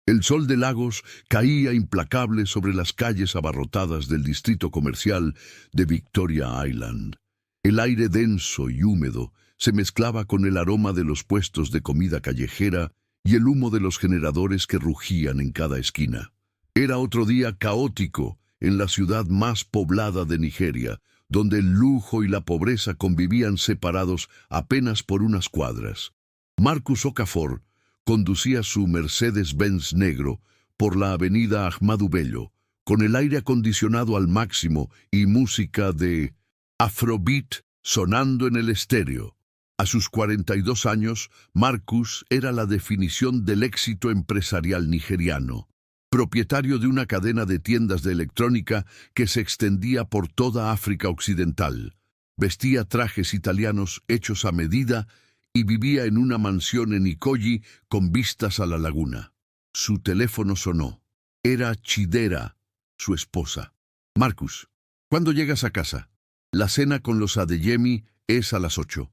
El sol de Lagos caía implacable sobre las calles abarrotadas del distrito comercial de Victoria Island. El aire denso y húmedo se mezclaba con el aroma de los puestos de comida callejera y el humo de los generadores que rugían en cada esquina. Era otro día caótico en la ciudad más poblada de Nigeria, donde el lujo y la pobreza convivían separados apenas por unas cuadras. Marcus Okafor conducía su Mercedes-Benz negro por la avenida Ahmadu Bello, con el aire acondicionado al máximo y música de Afrobeat sonando en el estéreo. A sus 42 años, Marcus era la definición del éxito empresarial nigeriano. Propietario de una cadena de tiendas de electrónica que se extendía por toda África Occidental. Vestía trajes italianos hechos a medida y vivía en una mansión en Ikoyi con vistas a la laguna. Su teléfono sonó. Era Chidera, su esposa. Marcus, ¿cuándo llegas a casa? La cena con los Adeyemi es a las 8.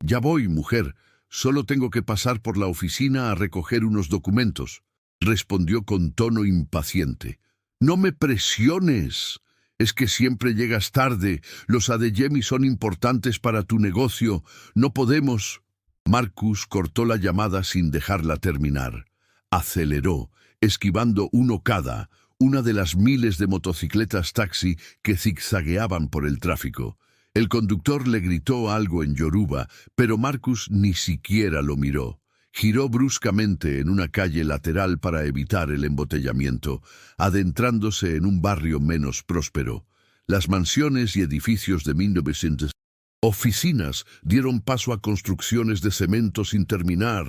Ya voy, mujer. Solo tengo que pasar por la oficina a recoger unos documentos, respondió con tono impaciente. No me presiones. Es que siempre llegas tarde. Los Adeyemi son importantes para tu negocio. No podemos. Marcus cortó la llamada sin dejarla terminar. Aceleró, esquivando un Okada, una de las miles de motocicletas taxi que zigzagueaban por el tráfico. El conductor le gritó algo en yoruba, pero Marcus ni siquiera lo miró. Giró bruscamente en una calle lateral para evitar el embotellamiento, adentrándose en un barrio menos próspero. Las mansiones y edificios de 1900 oficinas dieron paso a construcciones de cemento sin terminar,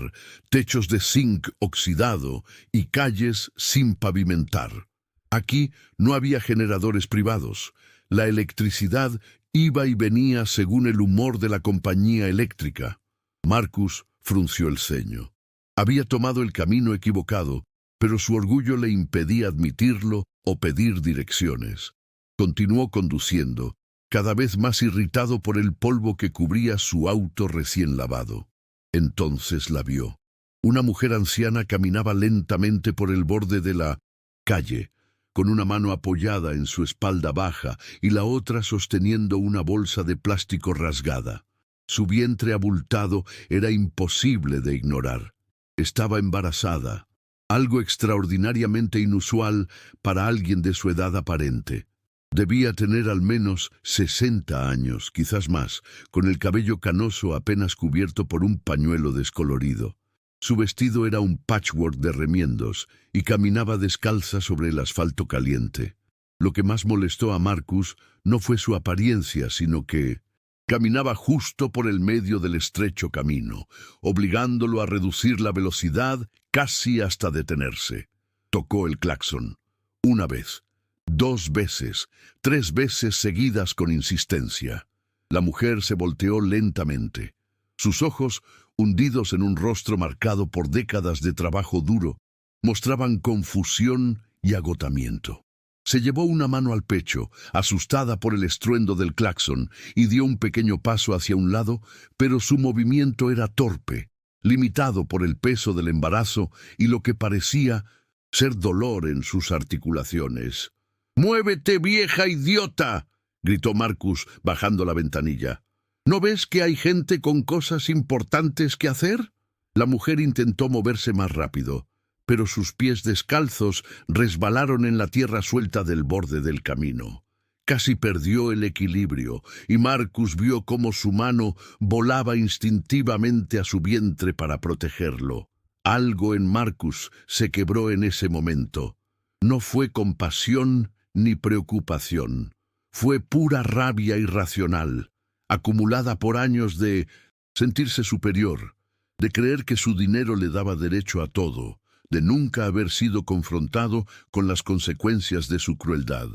techos de zinc oxidado y calles sin pavimentar. Aquí no había generadores privados. La electricidad iba y venía según el humor de la compañía eléctrica. Marcus frunció el ceño. Había tomado el camino equivocado, pero su orgullo le impedía admitirlo o pedir direcciones. Continuó conduciendo, cada vez más irritado por el polvo que cubría su auto recién lavado. Entonces la vio. Una mujer anciana caminaba lentamente por el borde de la calle, con una mano apoyada en su espalda baja y la otra sosteniendo una bolsa de plástico rasgada. Su vientre abultado era imposible de ignorar. Estaba embarazada, algo extraordinariamente inusual para alguien de su edad aparente. Debía tener al menos 60 años, quizás más, con el cabello canoso apenas cubierto por un pañuelo descolorido. Su vestido era un patchwork de remiendos y caminaba descalza sobre el asfalto caliente. Lo que más molestó a Marcus no fue su apariencia, sino que caminaba justo por el medio del estrecho camino, obligándolo a reducir la velocidad casi hasta detenerse. Tocó el claxon. Una vez, 2 veces, 3 veces seguidas con insistencia. La mujer se volteó lentamente. Sus ojos, hundidos en un rostro marcado por décadas de trabajo duro, mostraban confusión y agotamiento. Se llevó una mano al pecho, asustada por el estruendo del claxon, y dio un pequeño paso hacia un lado, pero su movimiento era torpe, limitado por el peso del embarazo y lo que parecía ser dolor en sus articulaciones. «¡Muévete, vieja idiota!», gritó Marcus, bajando la ventanilla. «¿No ves que hay gente con cosas importantes que hacer?». La mujer intentó moverse más rápido, pero sus pies descalzos resbalaron en la tierra suelta del borde del camino. Casi perdió el equilibrio, y Marcus vio cómo su mano volaba instintivamente a su vientre para protegerlo. Algo en Marcus se quebró en ese momento. No fue compasión ni preocupación. Fue pura rabia irracional, acumulada por años de sentirse superior, de creer que su dinero le daba derecho a todo, de nunca haber sido confrontado con las consecuencias de su crueldad.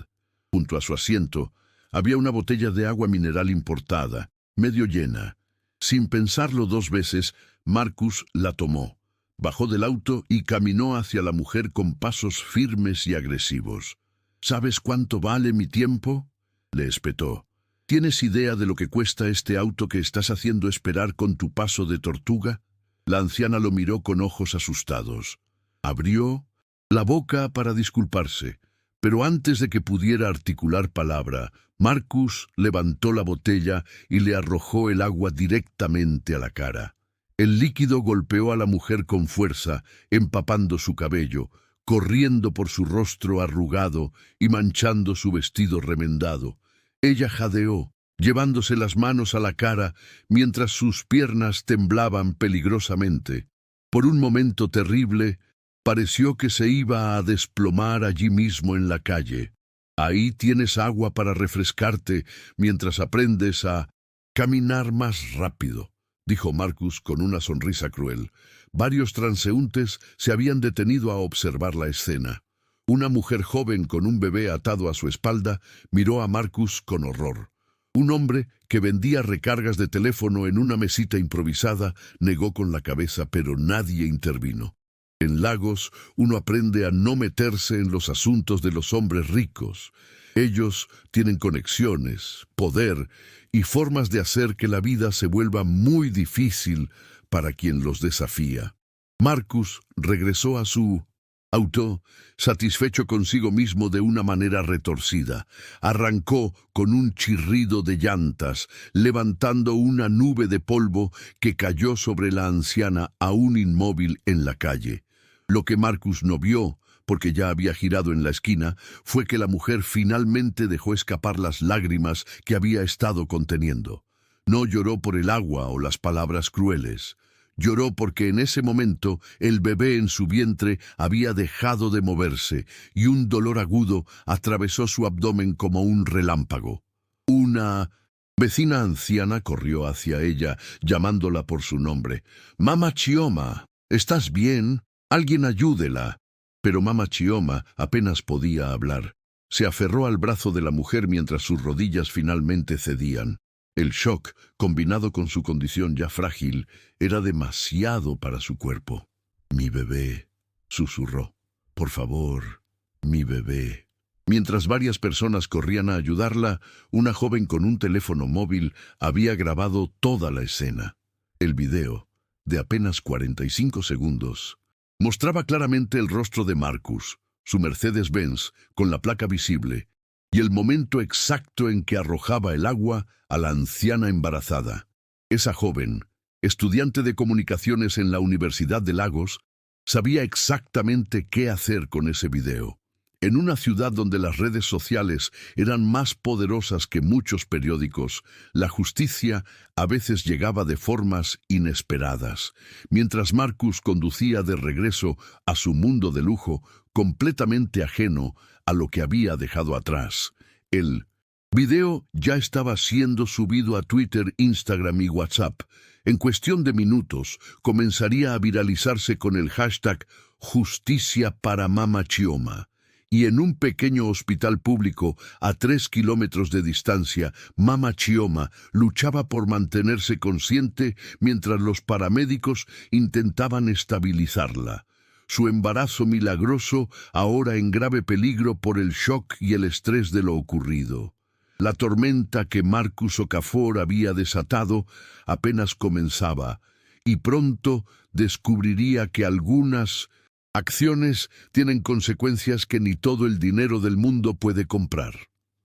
Junto a su asiento había una botella de agua mineral importada, medio llena. Sin pensarlo 2 veces, Marcus la tomó, bajó del auto y caminó hacia la mujer con pasos firmes y agresivos. «¿Sabes cuánto vale mi tiempo?», le espetó. «¿Tienes idea de lo que cuesta este auto que estás haciendo esperar con tu paso de tortuga?». La anciana lo miró con ojos asustados. Abrió la boca para disculparse, pero antes de que pudiera articular palabra, Marcus levantó la botella y le arrojó el agua directamente a la cara. El líquido golpeó a la mujer con fuerza, empapando su cabello, corriendo por su rostro arrugado y manchando su vestido remendado. Ella jadeó, llevándose las manos a la cara mientras sus piernas temblaban peligrosamente. Por un momento terrible, pareció que se iba a desplomar allí mismo en la calle. Ahí tienes agua para refrescarte mientras aprendes a caminar más rápido, dijo Marcus con una sonrisa cruel. Varios transeúntes se habían detenido a observar la escena. Una mujer joven con un bebé atado a su espalda miró a Marcus con horror. Un hombre que vendía recargas de teléfono en una mesita improvisada negó con la cabeza, pero nadie intervino. En Lagos, uno aprende a no meterse en los asuntos de los hombres ricos. Ellos tienen conexiones, poder y formas de hacer que la vida se vuelva muy difícil para quien los desafía. Marcus regresó a su auto, satisfecho consigo mismo de una manera retorcida. Arrancó con un chirrido de llantas, levantando una nube de polvo que cayó sobre la anciana aún inmóvil en la calle. Lo que Marcus no vio, porque ya había girado en la esquina, fue que la mujer finalmente dejó escapar las lágrimas que había estado conteniendo. No lloró por el agua o las palabras crueles. Lloró porque en ese momento el bebé en su vientre había dejado de moverse y un dolor agudo atravesó su abdomen como un relámpago. Una vecina anciana corrió hacia ella, llamándola por su nombre. «Mama Chioma, ¿estás bien? Alguien ayúdela». Pero Mama Chioma apenas podía hablar. Se aferró al brazo de la mujer mientras sus rodillas finalmente cedían. El shock, combinado con su condición ya frágil, era demasiado para su cuerpo. «Mi bebé», susurró. «Por favor, mi bebé». Mientras varias personas corrían a ayudarla, una joven con un teléfono móvil había grabado toda la escena. El video, de apenas 45 segundos, mostraba claramente el rostro de Marcus, su Mercedes-Benz, con la placa visible, y el momento exacto en que arrojaba el agua a la anciana embarazada. Esa joven, estudiante de comunicaciones en la Universidad de Lagos, sabía exactamente qué hacer con ese video. En una ciudad donde las redes sociales eran más poderosas que muchos periódicos, la justicia a veces llegaba de formas inesperadas. Mientras Marcus conducía de regreso a su mundo de lujo, completamente ajeno a lo que había dejado atrás, el video ya estaba siendo subido a Twitter, Instagram y WhatsApp. En cuestión de minutos, comenzaría a viralizarse con el hashtag Justicia para Mama Chioma. Y en un pequeño hospital público a 3 kilómetros de distancia, Mama Chioma luchaba por mantenerse consciente mientras los paramédicos intentaban estabilizarla. Su embarazo milagroso ahora en grave peligro por el shock y el estrés de lo ocurrido. La tormenta que Marcus Okafor había desatado apenas comenzaba, y pronto descubriría que algunas acciones tienen consecuencias que ni todo el dinero del mundo puede comprar.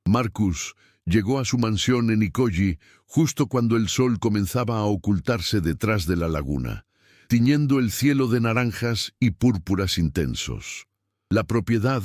Marcus llegó a su mansión en Ikoji justo cuando el sol comenzaba a ocultarse detrás de la laguna, tiñendo el cielo de naranjas y púrpuras intensos. La propiedad,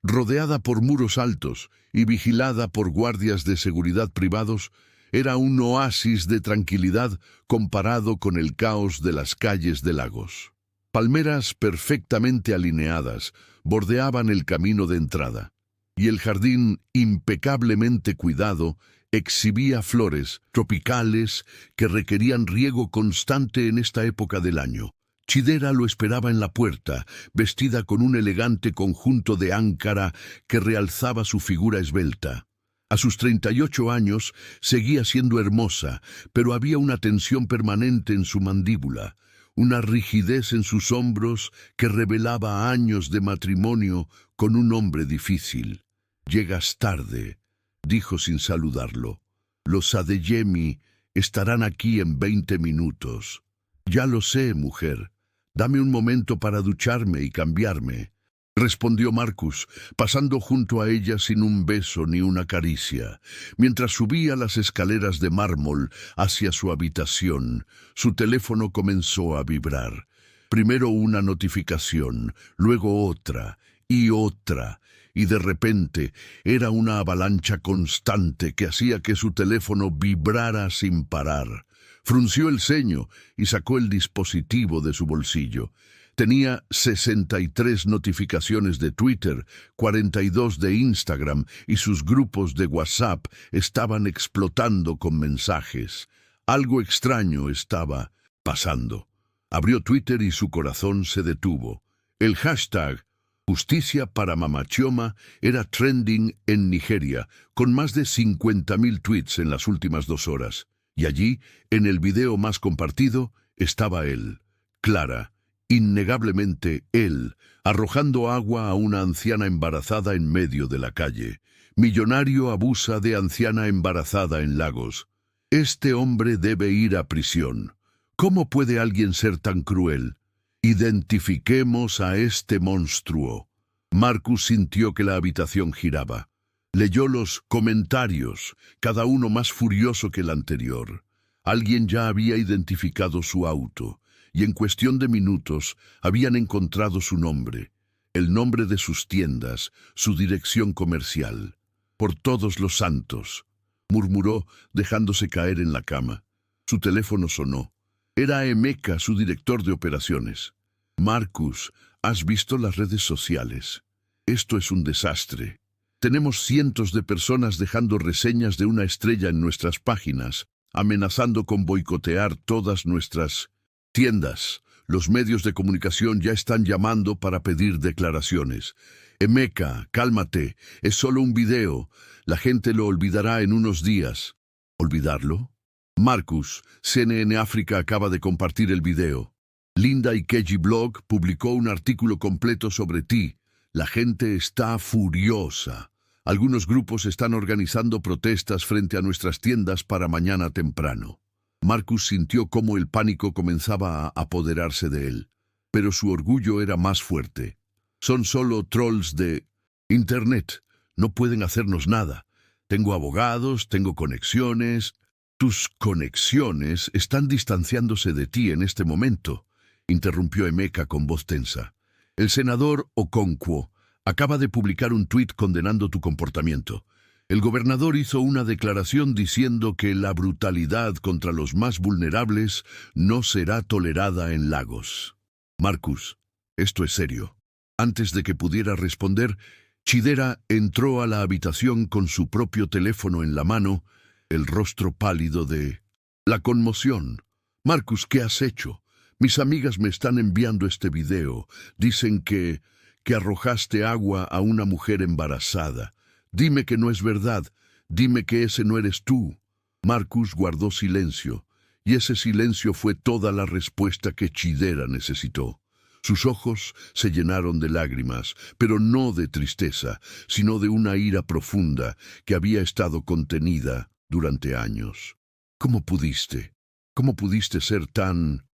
rodeada por muros altos y vigilada por guardias de seguridad privados, era un oasis de tranquilidad comparado con el caos de las calles de Lagos. Palmeras perfectamente alineadas bordeaban el camino de entrada, y el jardín, impecablemente cuidado, exhibía flores tropicales que requerían riego constante en esta época del año. Chidera lo esperaba en la puerta, vestida con un elegante conjunto de áncara que realzaba su figura esbelta. A sus 38 años seguía siendo hermosa, pero había una tensión permanente en su mandíbula, una rigidez en sus hombros que revelaba años de matrimonio con un hombre difícil. «Llegas tarde», dijo sin saludarlo. «Los Adeyemi estarán aquí en 20 minutos». «Ya lo sé, mujer. Dame un momento para ducharme y cambiarme». respondió Marcus, pasando junto a ella sin un beso ni una caricia. Mientras subía las escaleras de mármol hacia su habitación, su teléfono comenzó a vibrar. Primero una notificación, luego otra, y de repente era una avalancha constante que hacía que su teléfono vibrara sin parar. Frunció el ceño y sacó el dispositivo de su bolsillo. Tenía 63 notificaciones de Twitter, 42 de Instagram y sus grupos de WhatsApp estaban explotando con mensajes. Algo extraño estaba pasando. Abrió Twitter y su corazón se detuvo. El hashtag Justicia para Mama Chioma era trending en Nigeria, con más de 50.000 tweets en las últimas 2 horas. Y allí, en el video más compartido, estaba él, Clara, innegablemente él, arrojando agua a una anciana embarazada en medio de la calle. Millonario abusa de anciana embarazada en Lagos. Este hombre debe ir a prisión. ¿Cómo puede alguien ser tan cruel? Identifiquemos a este monstruo. Marcus sintió que la habitación giraba. Leyó los comentarios, cada uno más furioso que el anterior. Alguien ya había identificado su auto, y en cuestión de minutos habían encontrado su nombre, el nombre de sus tiendas, su dirección comercial. «Por todos los santos», murmuró, dejándose caer en la cama. Su teléfono sonó. Era Emeka, su director de operaciones. «Marcus, ¿has visto las redes sociales? Esto es un desastre. Tenemos cientos de personas dejando reseñas de una estrella en nuestras páginas, amenazando con boicotear todas nuestras tiendas. Los medios de comunicación ya están llamando para pedir declaraciones. Emeka, cálmate, es solo un video. La gente lo olvidará en unos días». ¿Olvidarlo? Marcus, CNN África acaba de compartir el video. Linda Ikeji Blog publicó un artículo completo sobre ti. La gente está furiosa. Algunos grupos están organizando protestas frente a nuestras tiendas para mañana temprano. Marcus sintió cómo el pánico comenzaba a apoderarse de él, pero su orgullo era más fuerte. Son solo trolls de Internet. No pueden hacernos nada. Tengo abogados, tengo conexiones. Tus conexiones están distanciándose de ti en este momento, interrumpió Emeka con voz tensa. El senador Okonkwo acaba de publicar un tuit condenando tu comportamiento. El gobernador hizo una declaración diciendo que la brutalidad contra los más vulnerables no será tolerada en Lagos. Marcus, esto es serio. Antes de que pudiera responder, Chidera entró a la habitación con su propio teléfono en la mano, el rostro pálido de la conmoción. Marcus, ¿qué has hecho? Mis amigas me están enviando este video. Dicen que arrojaste agua a una mujer embarazada. Dime que no es verdad. Dime que ese no eres tú. Marcus guardó silencio, y ese silencio fue toda la respuesta que Chidera necesitó. Sus ojos se llenaron de lágrimas, pero no de tristeza, sino de una ira profunda que había estado contenida durante años. ¿Cómo pudiste? ¿Cómo pudiste ser tan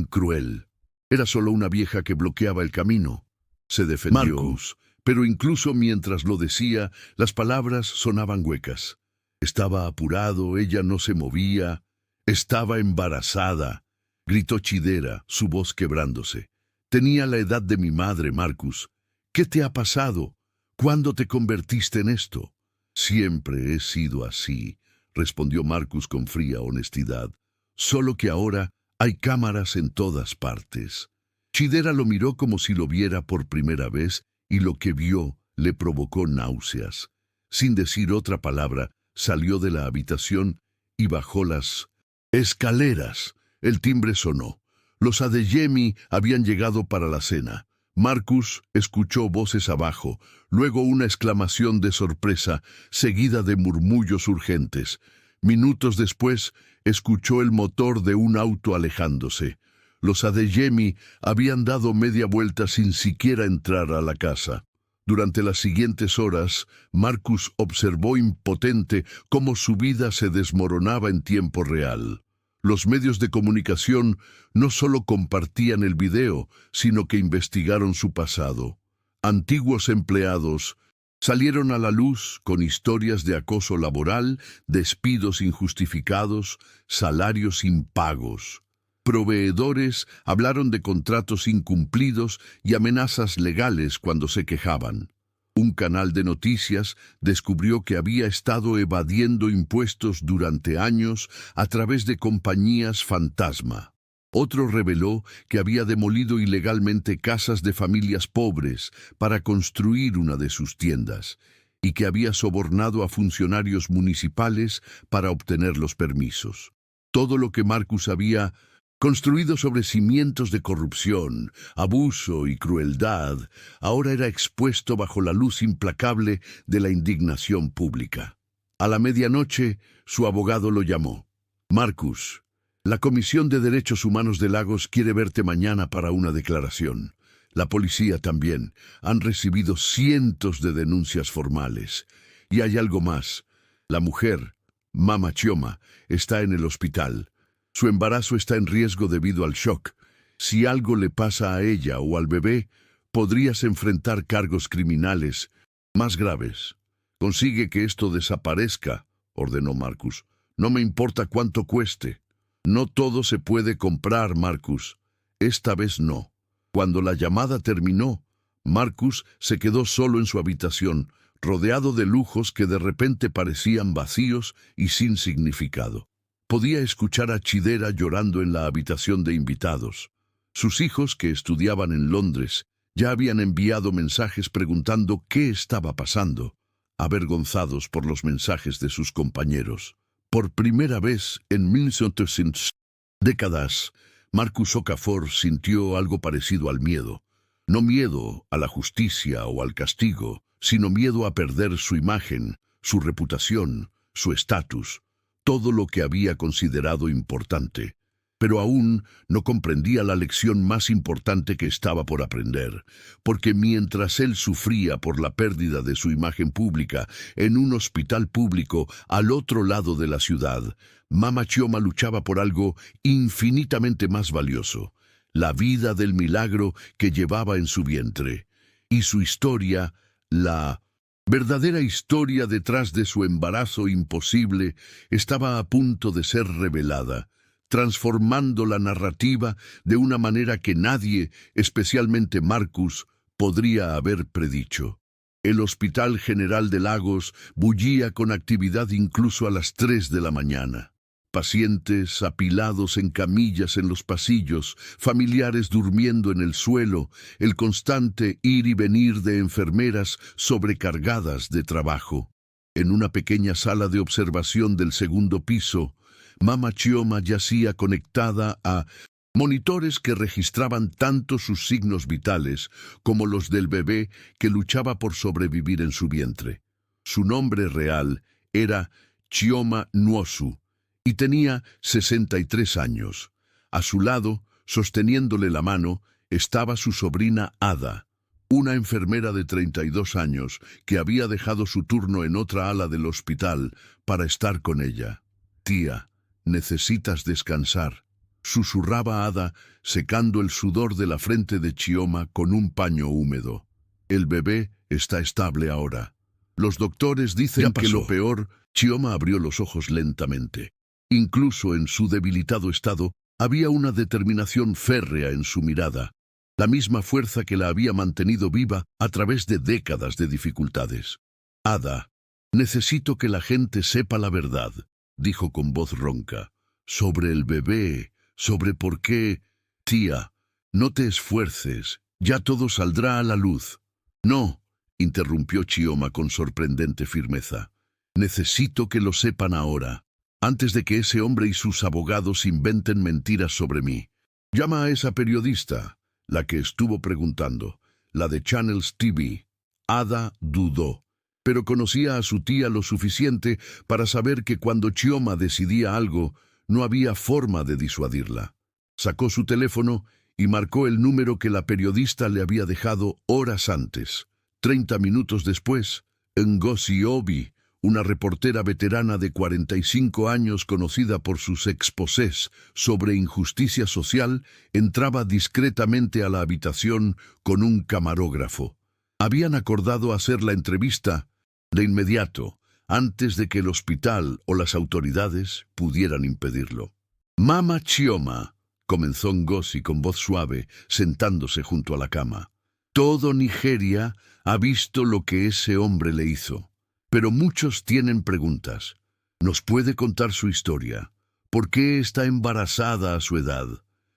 cruel? Era solo una vieja que bloqueaba el camino. Se defendió. Marcus, pero incluso mientras lo decía, las palabras sonaban huecas. Estaba apurado, ella no se movía. Estaba embarazada, gritó Chidera, su voz quebrándose. Tenía la edad de mi madre, Marcus. ¿Qué te ha pasado? ¿Cuándo te convertiste en esto? Siempre he sido así, respondió Marcus con fría honestidad. Solo que ahora hay cámaras en todas partes. Chidera lo miró como si lo viera por primera vez y lo que vio le provocó náuseas. Sin decir otra palabra, salió de la habitación y bajó las escaleras. El timbre sonó. Los Adeyemi habían llegado para la cena. Marcus escuchó voces abajo, luego una exclamación de sorpresa, seguida de murmullos urgentes. Minutos después, escuchó el motor de un auto alejándose. Los Adeyemi habían dado media vuelta sin siquiera entrar a la casa. Durante las siguientes horas, Marcus observó impotente cómo su vida se desmoronaba en tiempo real. Los medios de comunicación no solo compartían el video, sino que investigaron su pasado. Antiguos empleados salieron a la luz con historias de acoso laboral, despidos injustificados, salarios impagos. Proveedores hablaron de contratos incumplidos y amenazas legales cuando se quejaban. Un canal de noticias descubrió que había estado evadiendo impuestos durante años a través de compañías fantasma. Otro reveló que había demolido ilegalmente casas de familias pobres para construir una de sus tiendas y que había sobornado a funcionarios municipales para obtener los permisos. Todo lo que Marcus había construido sobre cimientos de corrupción, abuso y crueldad, ahora era expuesto bajo la luz implacable de la indignación pública. A la medianoche, su abogado lo llamó. Marcus, la Comisión de Derechos Humanos de Lagos quiere verte mañana para una declaración. La policía también. Han recibido cientos de denuncias formales. Y hay algo más. La mujer, Mama Chioma, está en el hospital. Su embarazo está en riesgo debido al shock. Si algo le pasa a ella o al bebé, podrías enfrentar cargos criminales más graves. Consigue que esto desaparezca, ordenó Marcus. No me importa cuánto cueste. No todo se puede comprar, Marcus. Esta vez no. Cuando la llamada terminó, Marcus se quedó solo en su habitación, rodeado de lujos que de repente parecían vacíos y sin significado. Podía escuchar a Chidera llorando en la habitación de invitados. Sus hijos, que estudiaban en Londres, ya habían enviado mensajes preguntando qué estaba pasando, avergonzados por los mensajes de sus compañeros. Por primera vez en 1700 décadas, Marcus Okafor sintió algo parecido al miedo. No miedo a la justicia o al castigo, sino miedo a perder su imagen, su reputación, su estatus, todo lo que había considerado importante. Pero aún no comprendía la lección más importante que estaba por aprender, porque mientras él sufría por la pérdida de su imagen pública en un hospital público al otro lado de la ciudad, Mama Chioma luchaba por algo infinitamente más valioso, la vida del milagro que llevaba en su vientre. Y su historia, la verdadera historia detrás de su embarazo imposible, estaba a punto de ser revelada, transformando la narrativa de una manera que nadie, especialmente Marcus, podría haber predicho. El Hospital General de Lagos bullía con actividad incluso a las 3 de la mañana. Pacientes apilados en camillas en los pasillos, familiares durmiendo en el suelo, el constante ir y venir de enfermeras sobrecargadas de trabajo. En una pequeña sala de observación del segundo piso, Mama Chioma yacía conectada a monitores que registraban tanto sus signos vitales como los del bebé que luchaba por sobrevivir en su vientre. Su nombre real era Chioma Nwosu y tenía 63 años. A su lado, sosteniéndole la mano, estaba su sobrina Ada, una enfermera de 32 años que había dejado su turno en otra ala del hospital para estar con ella. «Tía, necesitas descansar», susurraba Ada, secando el sudor de la frente de Chioma con un paño húmedo. «El bebé está estable ahora. Los doctores dicen que lo peor». Chioma abrió los ojos lentamente. Incluso en su debilitado estado, había una determinación férrea en su mirada, la misma fuerza que la había mantenido viva a través de décadas de dificultades. «Ada, necesito que la gente sepa la verdad», dijo con voz ronca, «sobre el bebé, sobre por qué». «Tía, no te esfuerces, ya todo saldrá a la luz». «No», interrumpió Chioma con sorprendente firmeza. «Necesito que lo sepan ahora, antes de que ese hombre y sus abogados inventen mentiras sobre mí. Llama a esa periodista», la que estuvo preguntando, la de Channels TV. Ada dudó, pero conocía a su tía lo suficiente para saber que cuando Chioma decidía algo, no había forma de disuadirla. Sacó su teléfono y marcó el número que la periodista le había dejado horas antes. 30 minutos después, Ngozi Obi, una reportera veterana de 45 años conocida por sus exposés sobre injusticia social, entraba discretamente a la habitación con un camarógrafo. Habían acordado hacer la entrevista de inmediato, antes de que el hospital o las autoridades pudieran impedirlo. «Mama Chioma», comenzó Ngozi con voz suave, sentándose junto a la cama. «Todo Nigeria ha visto lo que ese hombre le hizo. Pero muchos tienen preguntas. ¿Nos puede contar su historia? ¿Por qué está embarazada a su edad?»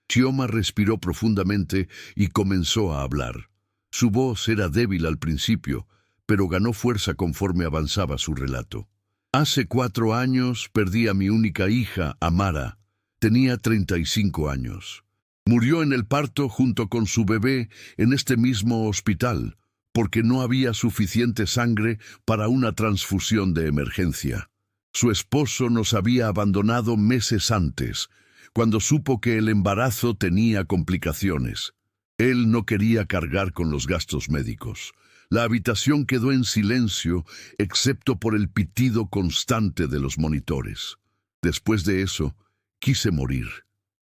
Chioma respiró profundamente y comenzó a hablar. Su voz era débil al principio, pero ganó fuerza conforme avanzaba su relato. «Hace 4 años perdí a mi única hija, Amara. Tenía 35 años. Murió en el parto junto con su bebé en este mismo hospital, porque no había suficiente sangre para una transfusión de emergencia. Su esposo nos había abandonado meses antes, cuando supo que el embarazo tenía complicaciones. Él no quería cargar con los gastos médicos. La habitación quedó en silencio, excepto por el pitido constante de los monitores. Después de eso, quise morir.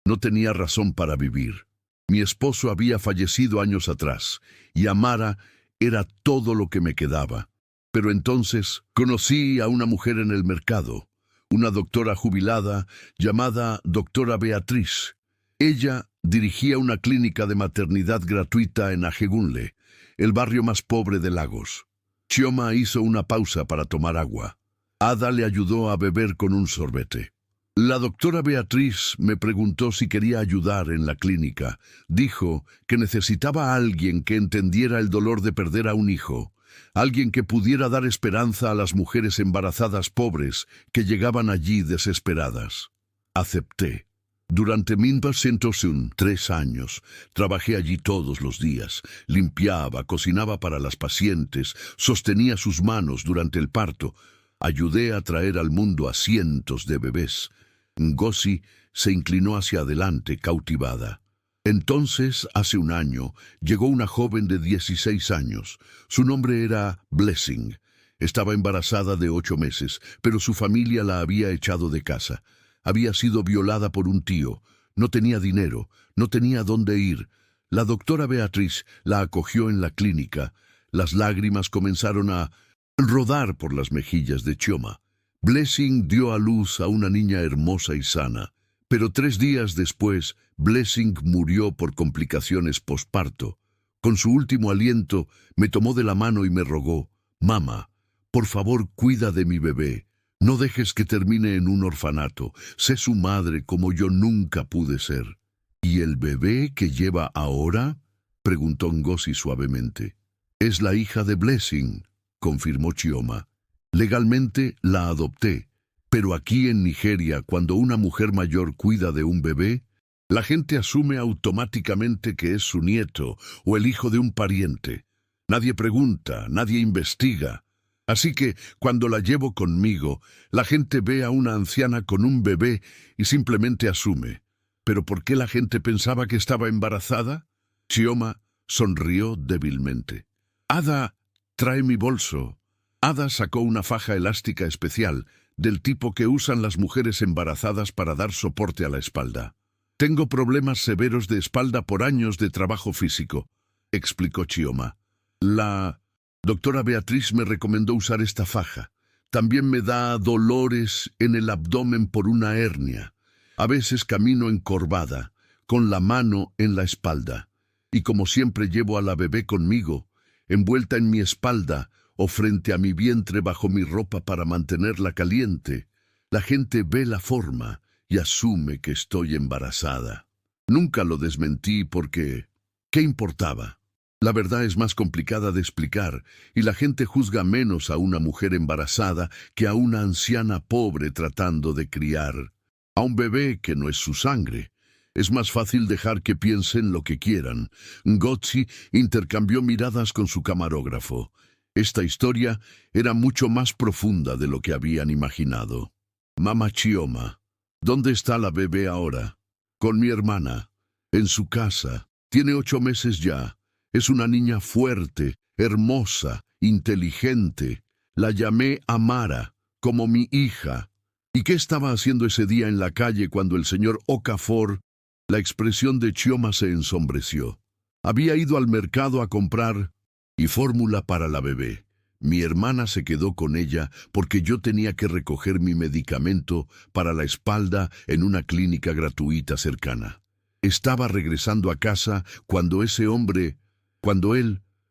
No tenía razón para vivir. Mi esposo había fallecido años atrás, y Amara era todo lo que me quedaba. Pero entonces conocí a una mujer en el mercado, una doctora jubilada llamada doctora Beatriz. Ella dirigía una clínica de maternidad gratuita en Ajegunle, el barrio más pobre de Lagos. Chioma hizo una pausa para tomar agua. Ada le ayudó a beber con un sorbete. La doctora Beatriz me preguntó si quería ayudar en la clínica. Dijo que necesitaba a alguien que entendiera el dolor de perder a un hijo, alguien que pudiera dar esperanza a las mujeres embarazadas pobres que llegaban allí desesperadas. Acepté. Durante 1903 años, trabajé allí todos los días, limpiaba, cocinaba para las pacientes, sostenía sus manos durante el parto, ayudé a traer al mundo a cientos de bebés. Ngozi se inclinó hacia adelante, cautivada. Entonces, hace un año, llegó una joven de 16 años. Su nombre era Blessing. Estaba embarazada de 8 meses, pero su familia la había echado de casa. Había sido violada por un tío. No tenía dinero, no tenía dónde ir. La doctora Beatriz la acogió en la clínica. Las lágrimas comenzaron a rodar por las mejillas de Chioma. Blessing dio a luz a una niña hermosa y sana, pero 3 días después, Blessing murió por complicaciones posparto. Con su último aliento, me tomó de la mano y me rogó: «Mamá, por favor, cuida de mi bebé. No dejes que termine en un orfanato. Sé su madre como yo nunca pude ser». «¿Y el bebé que lleva ahora?», preguntó Ngozi suavemente. «Es la hija de Blessing», confirmó Chioma. «Legalmente la adopté, pero aquí en Nigeria, cuando una mujer mayor cuida de un bebé, la gente asume automáticamente que es su nieto o el hijo de un pariente. Nadie pregunta, nadie investiga. Así que, cuando la llevo conmigo, la gente ve a una anciana con un bebé y simplemente asume. ¿Pero por qué la gente pensaba que estaba embarazada?». Chioma sonrió débilmente. «Ada, trae mi bolso». Ada sacó una faja elástica especial, del tipo que usan las mujeres embarazadas para dar soporte a la espalda. «Tengo problemas severos de espalda por años de trabajo físico», explicó Chioma. «La doctora Beatriz me recomendó usar esta faja. También me da dolores en el abdomen por una hernia. A veces camino encorvada, con la mano en la espalda. Y como siempre llevo a la bebé conmigo, envuelta en mi espalda o frente a mi vientre bajo mi ropa para mantenerla caliente, la gente ve la forma y asume que estoy embarazada. Nunca lo desmentí porque ¿qué importaba? La verdad es más complicada de explicar y la gente juzga menos a una mujer embarazada que a una anciana pobre tratando de criar a un bebé que no es su sangre. Es más fácil dejar que piensen lo que quieran». Ngozi intercambió miradas con su camarógrafo. Esta historia era mucho más profunda de lo que habían imaginado. «Mama Chioma, ¿dónde está la bebé ahora?» «Con mi hermana, en su casa. Tiene 8 meses ya. Es una niña fuerte, hermosa, inteligente. La llamé Amara, como mi hija». «¿Y qué estaba haciendo ese día en la calle cuando el señor Okafor?» La expresión de Chioma se ensombreció. «Había ido al mercado a comprar Y fórmula para la bebé. Mi hermana se quedó con ella porque yo tenía que recoger mi medicamento para la espalda en una clínica gratuita cercana. Estaba regresando a casa cuando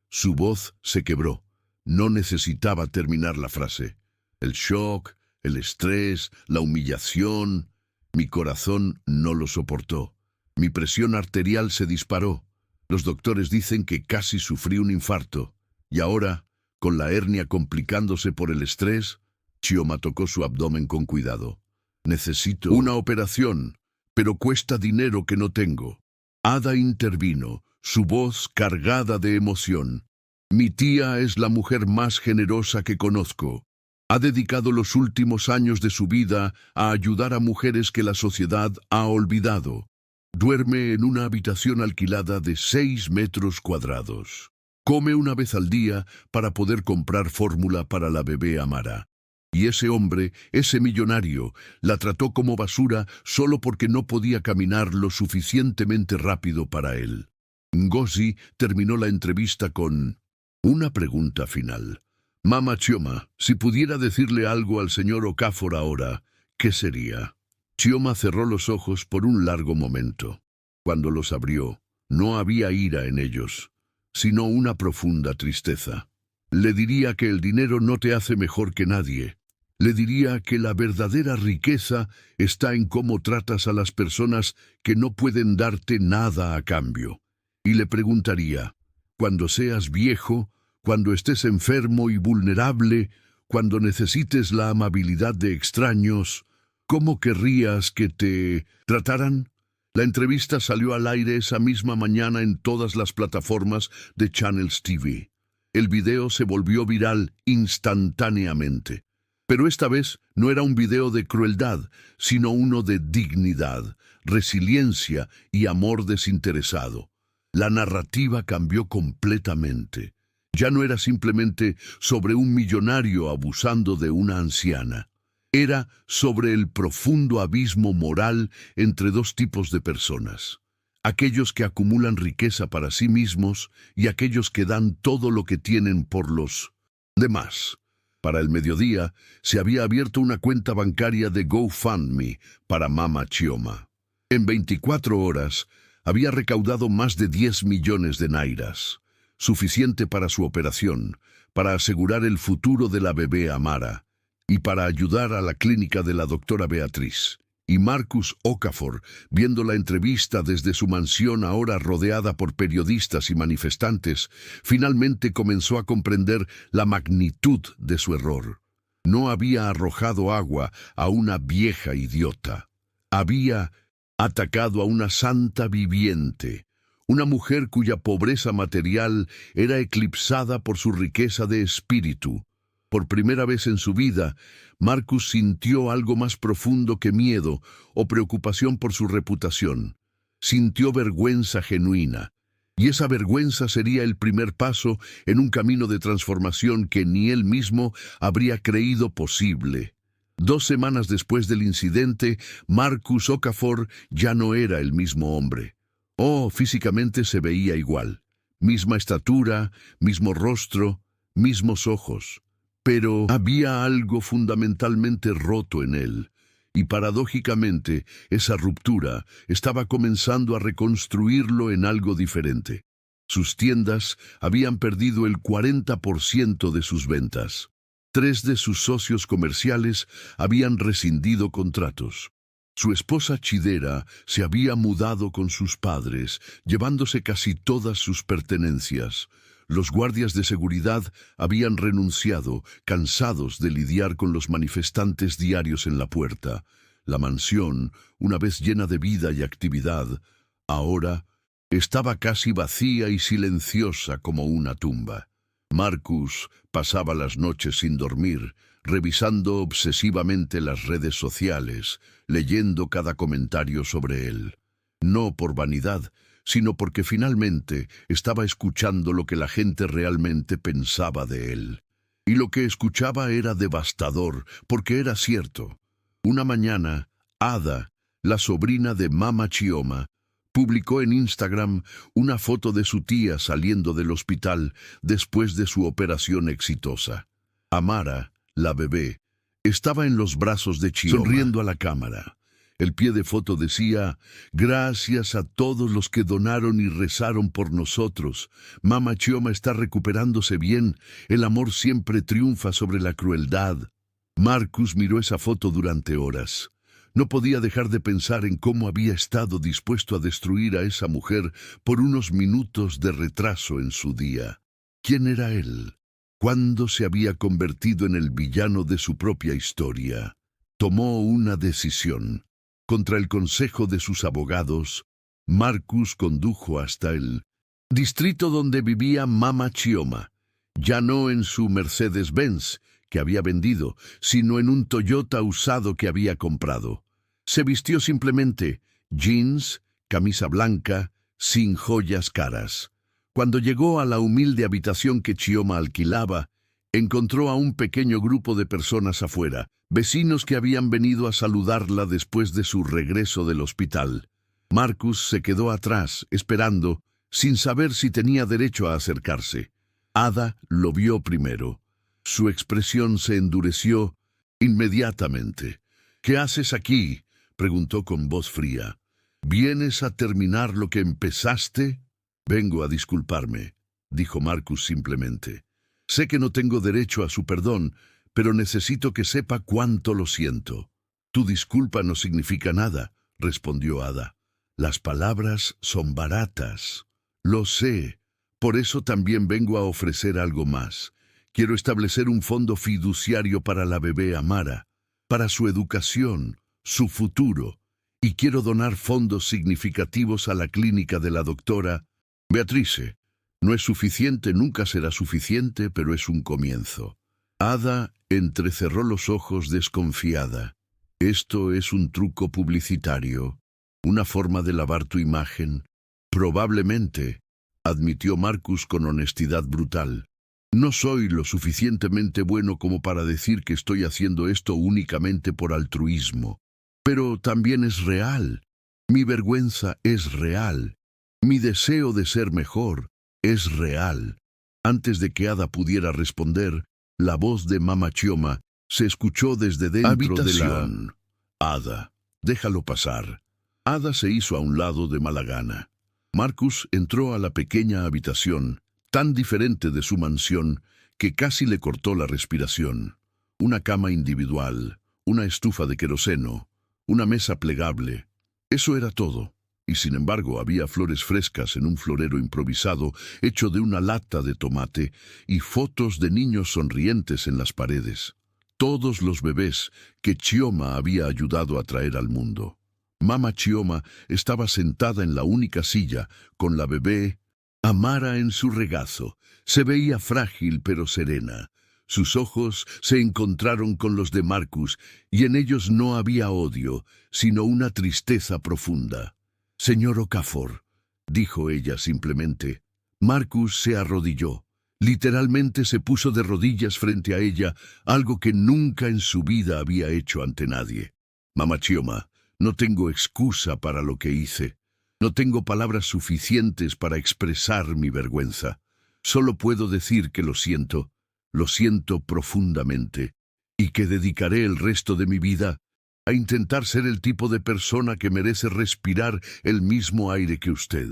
su voz se quebró. No necesitaba terminar la frase. El shock, el estrés, la humillación, mi corazón no lo soportó. Mi presión arterial se disparó. Los doctores dicen que casi sufrí un infarto. Y ahora, con la hernia complicándose por el estrés, Chioma tocó su abdomen con cuidado. Necesito una operación, pero cuesta dinero que no tengo. Ada intervino, su voz cargada de emoción. Mi tía es la mujer más generosa que conozco. Ha dedicado los últimos años de su vida a ayudar a mujeres que la sociedad ha olvidado. Duerme en una habitación alquilada de 6 metros cuadrados. Come una vez al día para poder comprar fórmula para la bebé Amara. Y ese hombre, ese millonario, la trató como basura solo porque no podía caminar lo suficientemente rápido para él. Ngozi terminó la entrevista con una pregunta final. Mama Chioma, si pudiera decirle algo al señor Okafor ahora, ¿qué sería? Chioma cerró los ojos por un largo momento. Cuando los abrió, no había ira en ellos, sino una profunda tristeza. Le diría que el dinero no te hace mejor que nadie. Le diría que la verdadera riqueza está en cómo tratas a las personas que no pueden darte nada a cambio. Y le preguntaría, cuando seas viejo, cuando estés enfermo y vulnerable, cuando necesites la amabilidad de extraños, ¿cómo querrías que te trataran? La entrevista salió al aire esa misma mañana en todas las plataformas de Channels TV. El video se volvió viral instantáneamente. Pero esta vez no era un video de crueldad, sino uno de dignidad, resiliencia y amor desinteresado. La narrativa cambió completamente. Ya no era simplemente sobre un millonario abusando de una anciana. Era sobre el profundo abismo moral entre dos tipos de personas. Aquellos que acumulan riqueza para sí mismos y aquellos que dan todo lo que tienen por los demás. Para el mediodía, se había abierto una cuenta bancaria de GoFundMe para Mama Chioma. En 24 horas, había recaudado más de 10 millones de nairas, suficiente para su operación, para asegurar el futuro de la bebé Amara, y para ayudar a la clínica de la doctora Beatriz. Y Marcus Okafor, viendo la entrevista desde su mansión ahora rodeada por periodistas y manifestantes, finalmente comenzó a comprender la magnitud de su error. No había arrojado agua a una vieja idiota. Había atacado a una santa viviente, una mujer cuya pobreza material era eclipsada por su riqueza de espíritu. Por primera vez en su vida, Marcus sintió algo más profundo que miedo o preocupación por su reputación. Sintió vergüenza genuina, y esa vergüenza sería el primer paso en un camino de transformación que ni él mismo habría creído posible. 2 semanas después del incidente, Marcus Okafor ya no era el mismo hombre. Físicamente se veía igual. Misma estatura, mismo rostro, mismos ojos. Pero había algo fundamentalmente roto en él, y paradójicamente esa ruptura estaba comenzando a reconstruirlo en algo diferente. Sus tiendas habían perdido el 40% de sus ventas. 3 de sus socios comerciales habían rescindido contratos. Su esposa Chidera se había mudado con sus padres, llevándose casi todas sus pertenencias. Los guardias de seguridad habían renunciado, cansados de lidiar con los manifestantes diarios en la puerta. La mansión, una vez llena de vida y actividad, ahora estaba casi vacía y silenciosa como una tumba. Marcus pasaba las noches sin dormir, revisando obsesivamente las redes sociales, leyendo cada comentario sobre él. No por vanidad, sino porque finalmente estaba escuchando lo que la gente realmente pensaba de él. Y lo que escuchaba era devastador, porque era cierto. Una mañana, Ada, la sobrina de Mama Chioma, Publicó en Instagram una foto de su tía saliendo del hospital después de su operación exitosa. Amara, la bebé, estaba en los brazos de Chioma, sonriendo a la cámara. El pie de foto decía: «Gracias a todos los que donaron y rezaron por nosotros. Mama Chioma está recuperándose bien. El amor siempre triunfa sobre la crueldad». Marcus miró esa foto durante horas. No podía dejar de pensar en cómo había estado dispuesto a destruir a esa mujer por unos minutos de retraso en su día. ¿Quién era él? ¿Cuándo se había convertido en el villano de su propia historia? Tomó una decisión. Contra el consejo de sus abogados, Marcus condujo hasta el distrito donde vivía Mama Chioma, ya no en su Mercedes-Benz que había vendido, sino en un Toyota usado que había comprado. Se vistió simplemente, jeans, camisa blanca, sin joyas caras. Cuando llegó a la humilde habitación que Chioma alquilaba, encontró a un pequeño grupo de personas afuera, vecinos que habían venido a saludarla después de su regreso del hospital. Marcus se quedó atrás, esperando, sin saber si tenía derecho a acercarse. Ada lo vio primero. Su expresión se endureció inmediatamente. «¿Qué haces aquí?», preguntó con voz fría. «¿Vienes a terminar lo que empezaste?» «Vengo a disculparme», dijo Marcus simplemente. «Sé que no tengo derecho a su perdón, pero necesito que sepa cuánto lo siento». «Tu disculpa no significa nada», respondió Ada. «Las palabras son baratas». «Lo sé. Por eso también vengo a ofrecer algo más. Quiero establecer un fondo fiduciario para la bebé Amara, para su educación, su futuro, y quiero donar fondos significativos a la clínica de la doctora Beatrice. No es suficiente, nunca será suficiente, pero es un comienzo». Ada entrecerró los ojos desconfiada. «Esto es un truco publicitario, una forma de lavar tu imagen». «Probablemente», admitió Marcus con honestidad brutal. «No soy lo suficientemente bueno como para decir que estoy haciendo esto únicamente por altruismo. Pero también es real. Mi vergüenza es real. Mi deseo de ser mejor es real». Antes de que Ada pudiera responder, la voz de Mama Chioma se escuchó desde dentro de la... «Ada, déjalo pasar». Ada se hizo a un lado de mala gana. Marcus entró a la pequeña habitación, tan diferente de su mansión que casi le cortó la respiración. Una cama individual, una estufa de queroseno, una mesa plegable. Eso era todo. Y sin embargo había flores frescas en un florero improvisado hecho de una lata de tomate y fotos de niños sonrientes en las paredes. Todos los bebés que Chioma había ayudado a traer al mundo. Mama Chioma estaba sentada en la única silla, con la bebé Amara en su regazo. Se veía frágil pero serena. Sus ojos se encontraron con los de Marcus, y en ellos no había odio, sino una tristeza profunda. «Señor Okafor», dijo ella simplemente. Marcus se arrodilló. Literalmente se puso de rodillas frente a ella, algo que nunca en su vida había hecho ante nadie. «Mama Chioma, no tengo excusa para lo que hice. No tengo palabras suficientes para expresar mi vergüenza. Solo puedo decir que lo siento profundamente, y que dedicaré el resto de mi vida a intentar ser el tipo de persona que merece respirar el mismo aire que usted».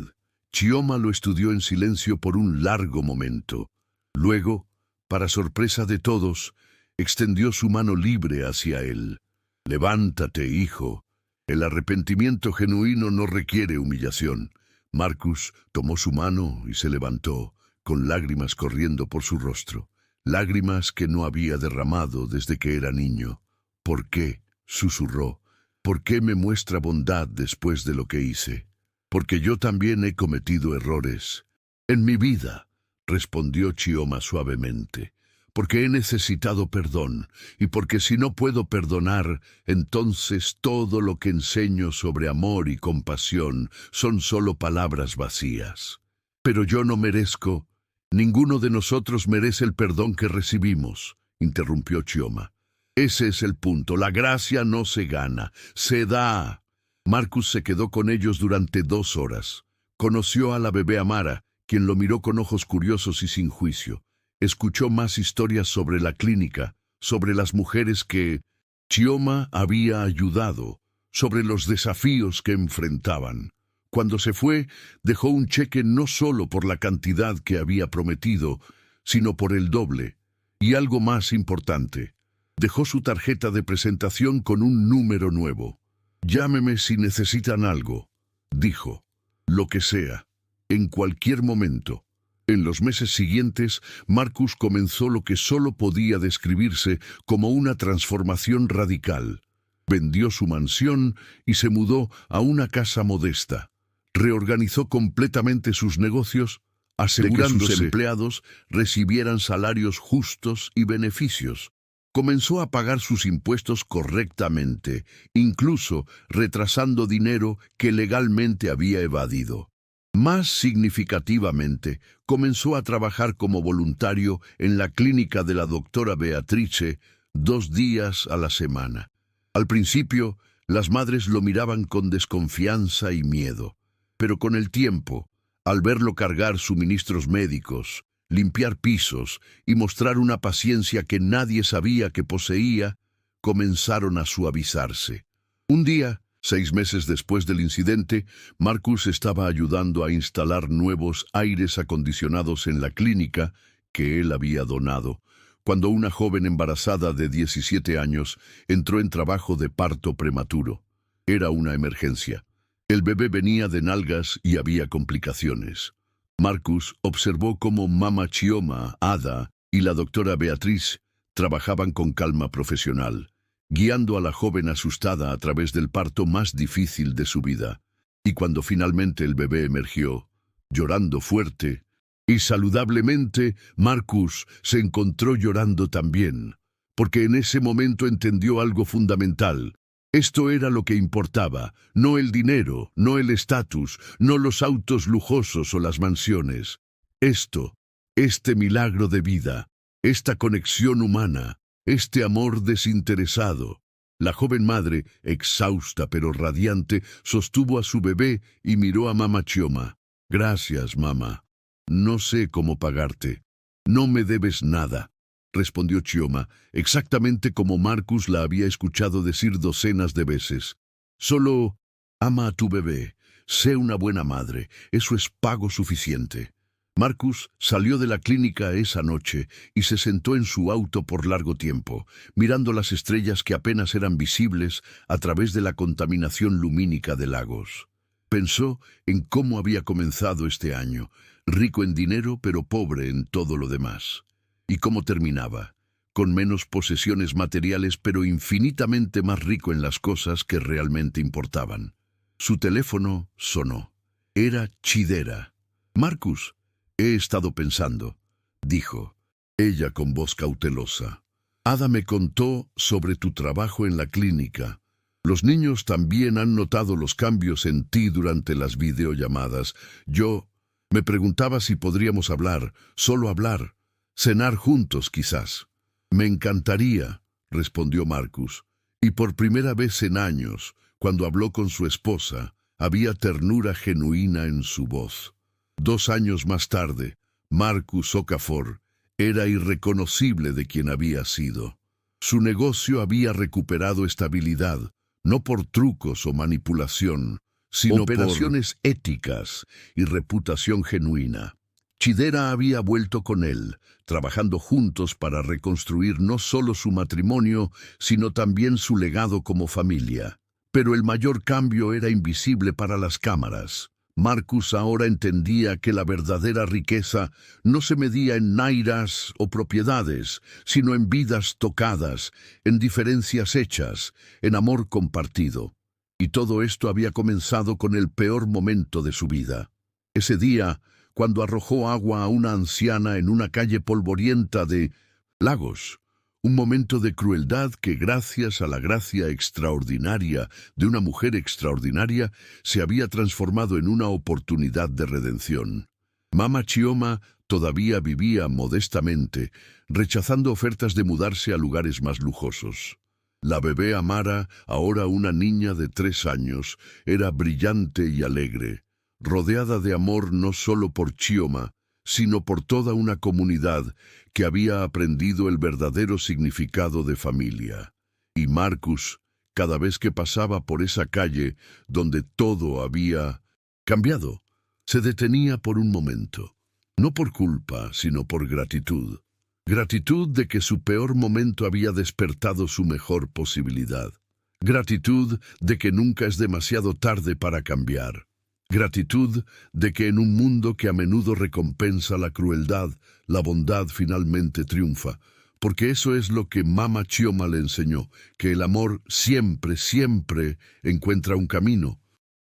Chioma lo estudió en silencio por un largo momento. Luego, para sorpresa de todos, extendió su mano libre hacia él. «Levántate, hijo. El arrepentimiento genuino no requiere humillación». Marcus tomó su mano y se levantó, con lágrimas corriendo por su rostro. Lágrimas que no había derramado desde que era niño. «¿Por qué?», susurró. «¿Por qué me muestra bondad después de lo que hice?» «Porque yo también he cometido errores en mi vida», respondió Chioma suavemente. «Porque he necesitado perdón, y porque si no puedo perdonar, entonces todo lo que enseño sobre amor y compasión son solo palabras vacías. Pero yo no merezco, ninguno de nosotros merece el perdón que recibimos», interrumpió Chioma. «Ese es el punto, la gracia no se gana, se da». Marcus se quedó con ellos durante 2 horas. Conoció a la bebé Amara, quien lo miró con ojos curiosos y sin juicio. Escuchó más historias sobre la clínica, sobre las mujeres que Chioma había ayudado, sobre los desafíos que enfrentaban. Cuando se fue, dejó un cheque no solo por la cantidad que había prometido, sino por el doble. Y algo más importante, dejó su tarjeta de presentación con un número nuevo. «Llámeme si necesitan algo», dijo. «Lo que sea, en cualquier momento». En los meses siguientes, Marcus comenzó lo que solo podía describirse como una transformación radical. Vendió su mansión y se mudó a una casa modesta. Reorganizó completamente sus negocios, asegurando que sus empleados recibieran salarios justos y beneficios. Comenzó a pagar sus impuestos correctamente, incluso retrasando dinero que legalmente había evadido. Más significativamente, comenzó a trabajar como voluntario en la clínica de la doctora Beatrice 2 días a la semana. Al principio, las madres lo miraban con desconfianza y miedo, pero con el tiempo, al verlo cargar suministros médicos, limpiar pisos y mostrar una paciencia que nadie sabía que poseía, comenzaron a suavizarse. Un día, 6 meses después del incidente, Marcus estaba ayudando a instalar nuevos aires acondicionados en la clínica que él había donado, cuando una joven embarazada de 17 años entró en trabajo de parto prematuro. Era una emergencia. El bebé venía de nalgas y había complicaciones. Marcus observó cómo Mama Chioma, Ada y la doctora Beatriz trabajaban con calma profesional, guiando a la joven asustada a través del parto más difícil de su vida. Y cuando finalmente el bebé emergió, llorando fuerte y saludablemente, Marcus se encontró llorando también, porque en ese momento entendió algo fundamental. Esto era lo que importaba, no el dinero, no el estatus, no los autos lujosos o las mansiones. Este milagro de vida, esta conexión humana, este amor desinteresado. La joven madre, exhausta pero radiante, sostuvo a su bebé y miró a Mama Chioma. «Gracias, mamá. No sé cómo pagarte. No me debes nada», respondió Chioma, exactamente como Marcus la había escuchado decir docenas de veces. «Solo ama a tu bebé. Sé una buena madre. Eso es pago suficiente». Marcus salió de la clínica esa noche y se sentó en su auto por largo tiempo, mirando las estrellas que apenas eran visibles a través de la contaminación lumínica de lagos. Pensó en cómo había comenzado este año, rico en dinero pero pobre en todo lo demás. Y cómo terminaba, con menos posesiones materiales pero infinitamente más rico en las cosas que realmente importaban. Su teléfono sonó. Era Chidera. «Marcus, he estado pensando», dijo, ella con voz cautelosa. «Ada me contó sobre tu trabajo en la clínica. Los niños también han notado los cambios en ti durante las videollamadas. Yo me preguntaba si podríamos hablar, solo hablar, cenar juntos quizás». «Me encantaría», respondió Marcus, y por primera vez en años, cuando habló con su esposa, había ternura genuina en su voz. 2 años más tarde, Marcus Okafor era irreconocible de quien había sido. Su negocio había recuperado estabilidad, no por trucos o manipulación, sino operaciones éticas y reputación genuina. Chidera había vuelto con él, trabajando juntos para reconstruir no solo su matrimonio, sino también su legado como familia. Pero el mayor cambio era invisible para las cámaras. Marcus ahora entendía que la verdadera riqueza no se medía en nairas o propiedades, sino en vidas tocadas, en diferencias hechas, en amor compartido. Y todo esto había comenzado con el peor momento de su vida. Ese día, cuando arrojó agua a una anciana en una calle polvorienta de Lagos. Un momento de crueldad que, gracias a la gracia extraordinaria de una mujer extraordinaria, se había transformado en una oportunidad de redención. Mama Chioma todavía vivía modestamente, rechazando ofertas de mudarse a lugares más lujosos. La bebé Amara, ahora una niña de 3 años, era brillante y alegre, rodeada de amor no solo por Chioma, sino por toda una comunidad que había aprendido el verdadero significado de familia. Y Marcus, cada vez que pasaba por esa calle donde todo había cambiado, se detenía por un momento, no por culpa, sino por gratitud. Gratitud de que su peor momento había despertado su mejor posibilidad. Gratitud de que nunca es demasiado tarde para cambiar. Gratitud de que en un mundo que a menudo recompensa la crueldad, la bondad finalmente triunfa, porque eso es lo que Mama Chioma le enseñó, que el amor siempre, siempre encuentra un camino,